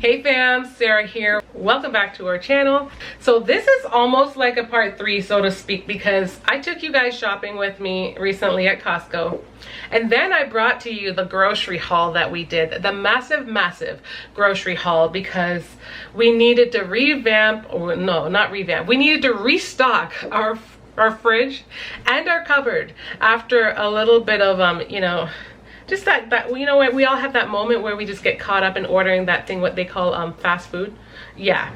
Hey fam, Sarah here. Welcome back to our channel. So this is almost like a part 3, so to speak, because I took you guys shopping with me recently at Costco. And then I brought to you the grocery haul that we did, the massive grocery haul, because we needed to revamp, or no, not revamp, we needed to restock our fridge and our cupboard after a little bit of, you know, just that you know what, we all have that moment where we just get caught up in ordering that thing, what they call fast food. Yeah,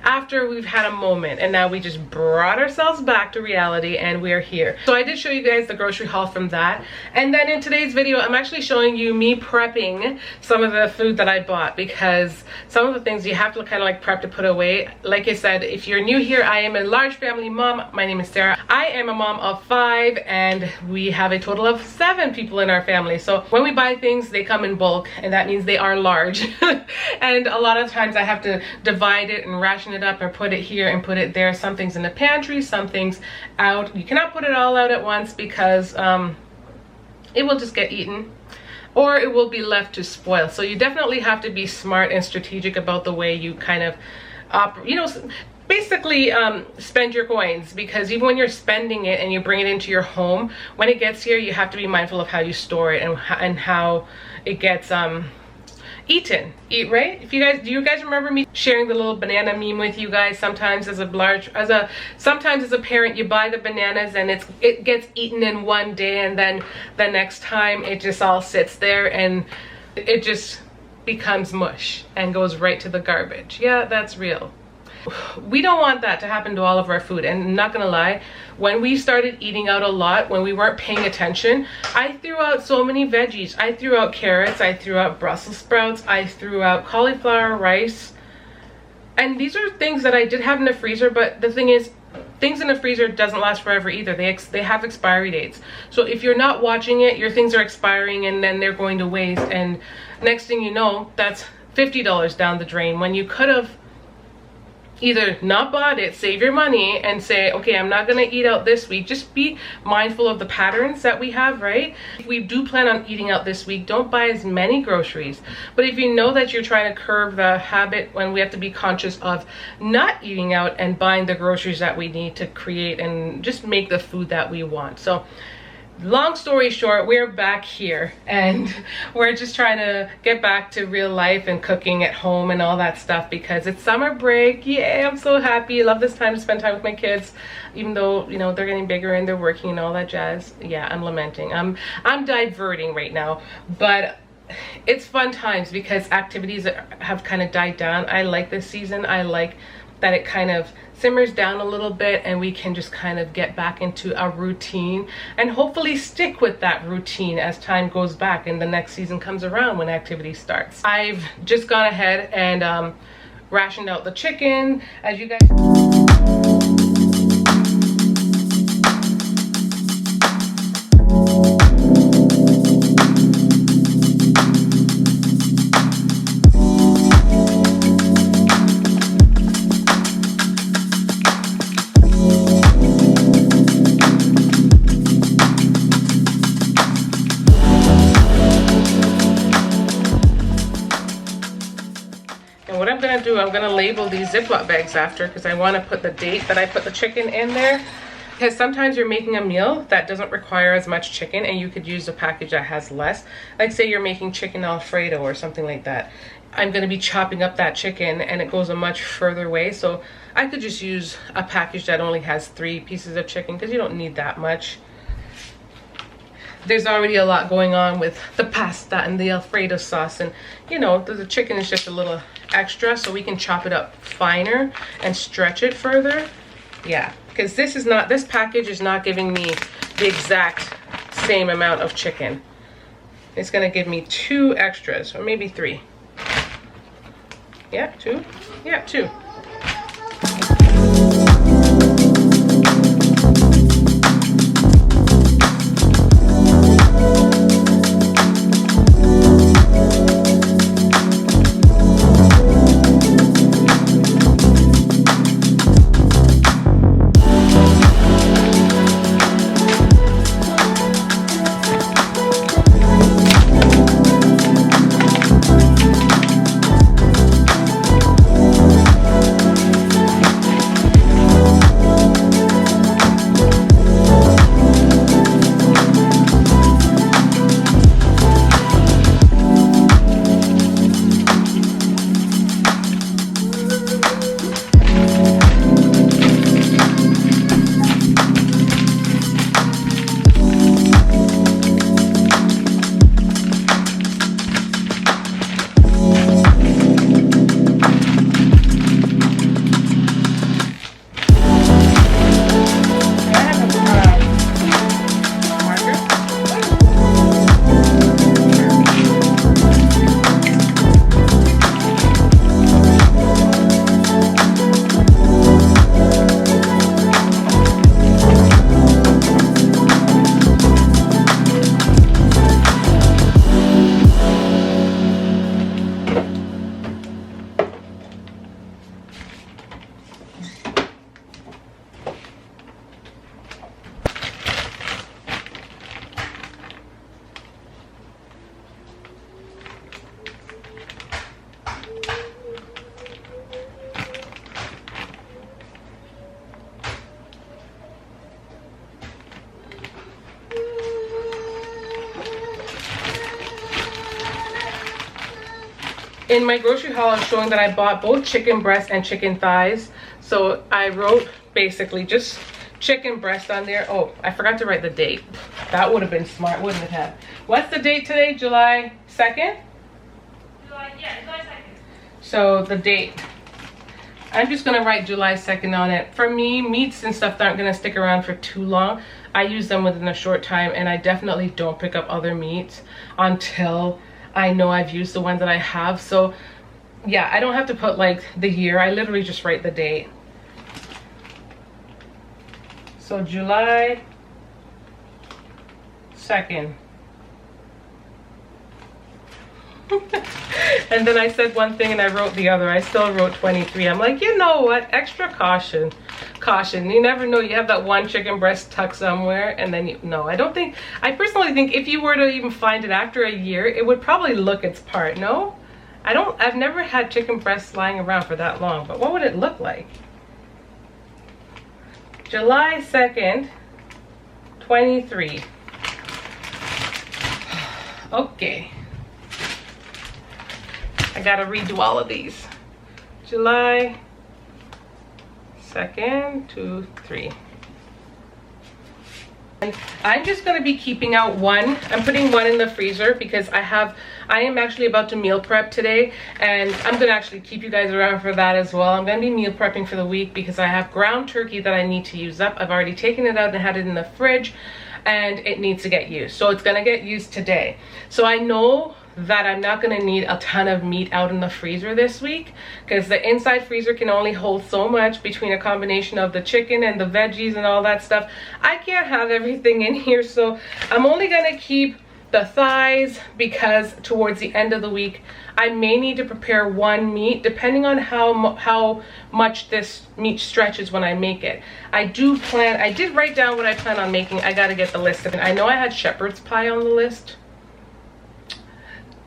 after we've had a moment, and now we just brought ourselves back to reality and we're here. So I did show you guys the grocery haul from that, and then in today's video I'm actually showing you me prepping some of the food that I bought, because some of the things you have to kind of like prep to put away. Like I said, if you're new here, I am a large family mom. My name is Sarah. I am a mom of 5 and we have a total of 7 people in our family. So when we buy things, they come in bulk, and that means they are large. And a lot of times I have to divide it and ration it up and put it here and put it there. Some things in the pantry, some things out. You cannot put it all out at once because it will just get eaten, or it will be left to spoil. So you definitely have to be smart and strategic about the way you kind of you know, basically spend your coins, because even when you're spending it and you bring it into your home, when it gets here, you have to be mindful of how you store it and how it gets eaten. Right? If you guys, do you guys remember me sharing the little banana meme with you guys? Sometimes sometimes as a parent, you buy the bananas and it gets eaten in one day, and then the next time it just all sits there and it just becomes mush and goes right to the garbage. Yeah, that's real. We don't want that to happen to all of our food. And I'm not gonna lie, when we started eating out a lot, when we weren't paying attention, I threw out so many veggies. I threw out carrots, I threw out Brussels sprouts, I threw out cauliflower, rice. And these are things that I did have in the freezer, but the thing is, things in the freezer doesn't last forever either. They have expiry dates. So if you're not watching it, your things are expiring and then they're going to waste. And next thing you know, that's $50 down the drain, when you could have either not bought it, save your money, and say, okay, I'm not gonna eat out this week. Just be mindful of the patterns that we have, right? If we do plan on eating out this week, don't buy as many groceries. But if you know that you're trying to curb the habit, when we have to be conscious of not eating out and buying the groceries that we need to create and just make the food that we want. So long story short, we're back here and we're just trying to get back to real life and cooking at home and all that stuff, because it's summer break. Yeah, I'm so happy. I love this time to spend time with my kids, even though, you know, they're getting bigger and they're working and all that jazz. Yeah, I'm lamenting. I'm diverting right now, but it's fun times because activities have kind of died down. I like this season. I like that it kind of simmers down a little bit and we can just kind of get back into a routine and hopefully stick with that routine as time goes back and the next season comes around when activity starts. I've just gone ahead and rationed out the chicken, as you guys do, I'm gonna label these Ziploc bags after, because I want to put the date that I put the chicken in there, because sometimes you're making a meal that doesn't require as much chicken and you could use a package that has less. Like say you're making chicken Alfredo or something like that. I'm going to be chopping up that chicken and it goes a much further way, so I could just use a package that only has 3 pieces of chicken, because you don't need that much. There's already a lot going on with the pasta and the Alfredo sauce, and you know, the chicken is just a little extra, so we can chop it up finer and stretch it further. Yeah, because this package is not giving me the exact same amount of chicken. It's gonna give me 2 extras, or maybe 3. Yeah, 2. Yeah, 2. in my grocery haul, I was showing that I bought both chicken breast and chicken thighs. So I wrote basically just chicken breast on there. Oh, I forgot to write the date. That would have been smart, wouldn't it have? What's the date today? July 2nd? July 2nd. So the date, I'm just gonna write July 2nd on it. For me, meats and stuff aren't gonna stick around for too long. I use them within a short time, and I definitely don't pick up other meats until I know I've used the one that I have. So yeah, I don't have to put like the year. I literally just write the date. So July 2nd. And then I said one thing and I wrote the other. I still wrote 23. I'm like, you know what? Extra caution. Caution. You never know. You have that one chicken breast tucked somewhere, and then no, I don't think. I personally think if you were to even find it after a year, it would probably look its part. No, I've never had chicken breasts lying around for that long. But what would it look like? July 2nd, 23. Okay. I gotta redo all of these. July 2nd, 2, 3. And I'm just gonna be keeping out one. I'm putting one in the freezer because I am actually about to meal prep today, and I'm gonna actually keep you guys around for that as well. I'm gonna be meal prepping for the week because I have ground turkey that I need to use up. I've already taken it out and had it in the fridge, and it needs to get used. So it's gonna get used today. So I know that I'm not going to need a ton of meat out in the freezer this week, because the inside freezer can only hold so much between a combination of the chicken and the veggies and all that stuff. I can't have everything in here, so I'm only going to keep the thighs because towards the end of the week I may need to prepare one meat depending on how much this meat stretches when I make it. I did write down what I plan on making. I got to get the list of it. I know I had shepherd's pie on the list.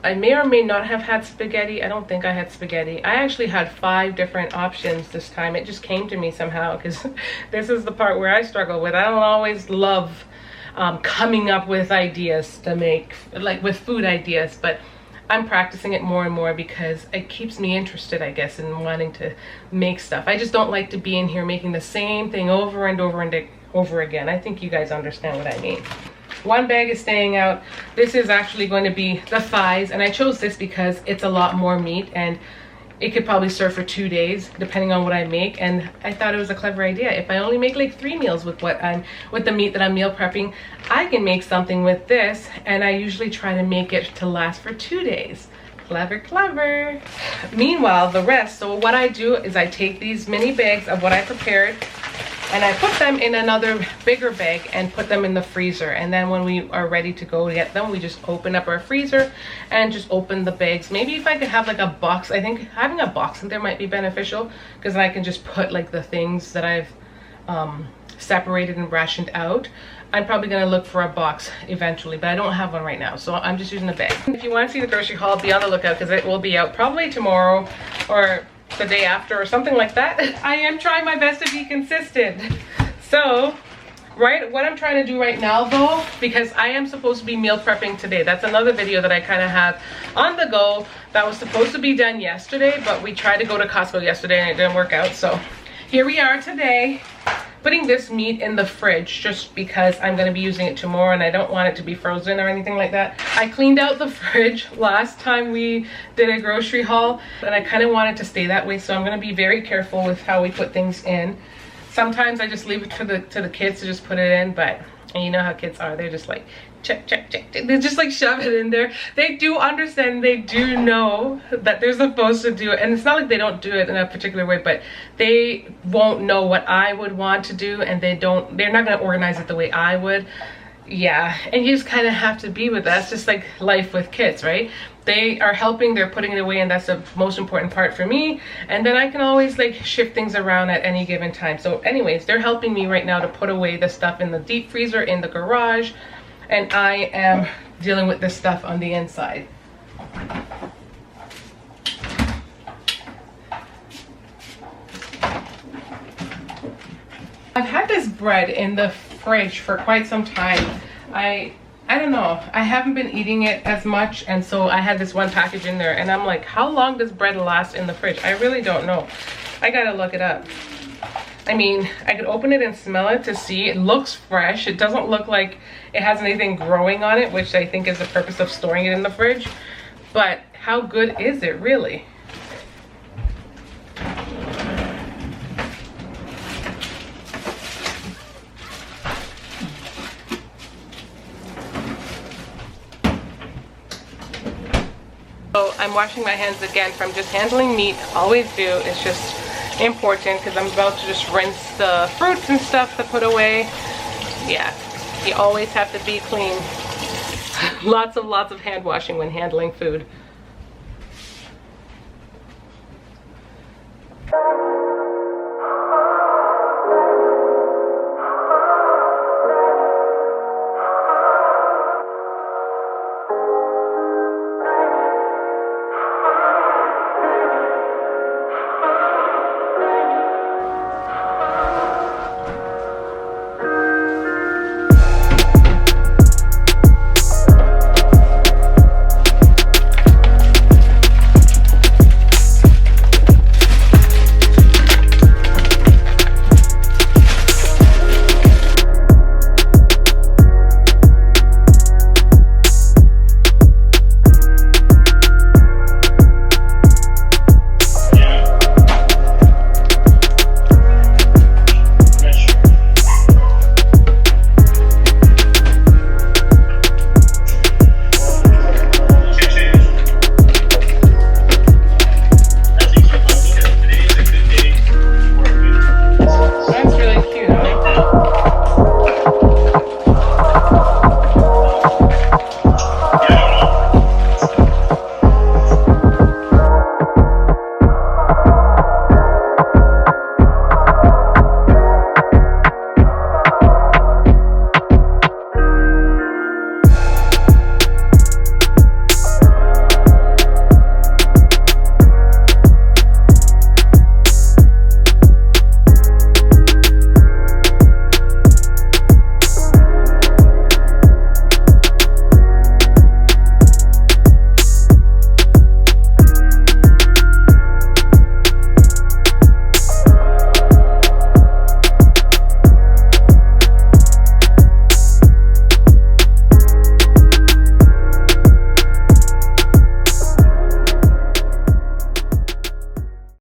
I may or may not have had spaghetti. I don't think I had spaghetti. I actually had 5 different options this time. It just came to me somehow, because this is the part where I struggle with. I don't always love coming up with ideas to make, like with food ideas, but I'm practicing it more and more because it keeps me interested, I guess, in wanting to make stuff. I just don't like to be in here making the same thing over and over and over again. I think you guys understand what I mean. One bag is staying out. This is actually going to be the thighs, and I chose this because it's a lot more meat and it could probably serve for 2 days depending on what I make, and I thought it was a clever idea. If I only make like 3 meals with the meat that I'm meal prepping, I can make something with this, and I usually try to make it to last for 2 days. Clever, clever. Meanwhile, the rest, so what I do is I take these mini bags of what I prepared and I put them in another bigger bag and put them in the freezer. And then when we are ready to go get them, we just open up our freezer and just open the bags. Maybe if I could have like a box, I think having a box in there might be beneficial, because then I can just put like the things that I've separated and rationed out. I'm probably gonna look for a box eventually, but I don't have one right now, so I'm just using the bag. If you want to see the grocery haul, be on the lookout because it will be out probably tomorrow or the day after or something like that. I am trying my best to be consistent. So what I'm trying to do right now though, because I am supposed to be meal prepping today. That's another video that I kind of have on the go that was supposed to be done yesterday, but we tried to go to Costco yesterday and it didn't work out. So here we are today, putting this meat in the fridge just because I'm going to be using it tomorrow and I don't want it to be frozen or anything like that. I cleaned out the fridge last time we did a grocery haul and I kind of want it to stay that way, so I'm going to be very careful with how we put things in. Sometimes I just leave it to the kids to just put it in, but and you know how kids are, they're just like check, check, check. They just like shove it in there. They do understand, they do know that they're supposed to do it, and it's not like they don't do it in a particular way, but they won't know what I would want to do, and they're not going to organize it the way I would. Yeah, and you just kind of have to be with that. It's just like life with kids, right? They are helping, they're putting it away, and that's the most important part for me, and then I can always like shift things around at any given time. So anyways, they're helping me right now to put away the stuff in the deep freezer in the garage, and I am dealing with this stuff on the inside. I've had this bread in the fridge for quite some time. I I don't know. I haven't been eating it as much, and so I had this one package in there, and I'm like, how long does bread last in the fridge? I really don't know. I gotta look it up. I mean, I could open it and smell it to see. It looks fresh. It doesn't look like it has anything growing on it, which I think is the purpose of storing it in the fridge. But how good is it really? So I'm washing my hands again from just handling meat. Always do. It's just important because I'm about to just rinse the fruits and stuff to put away. Yeah, you always have to be clean. lots of hand washing when handling food.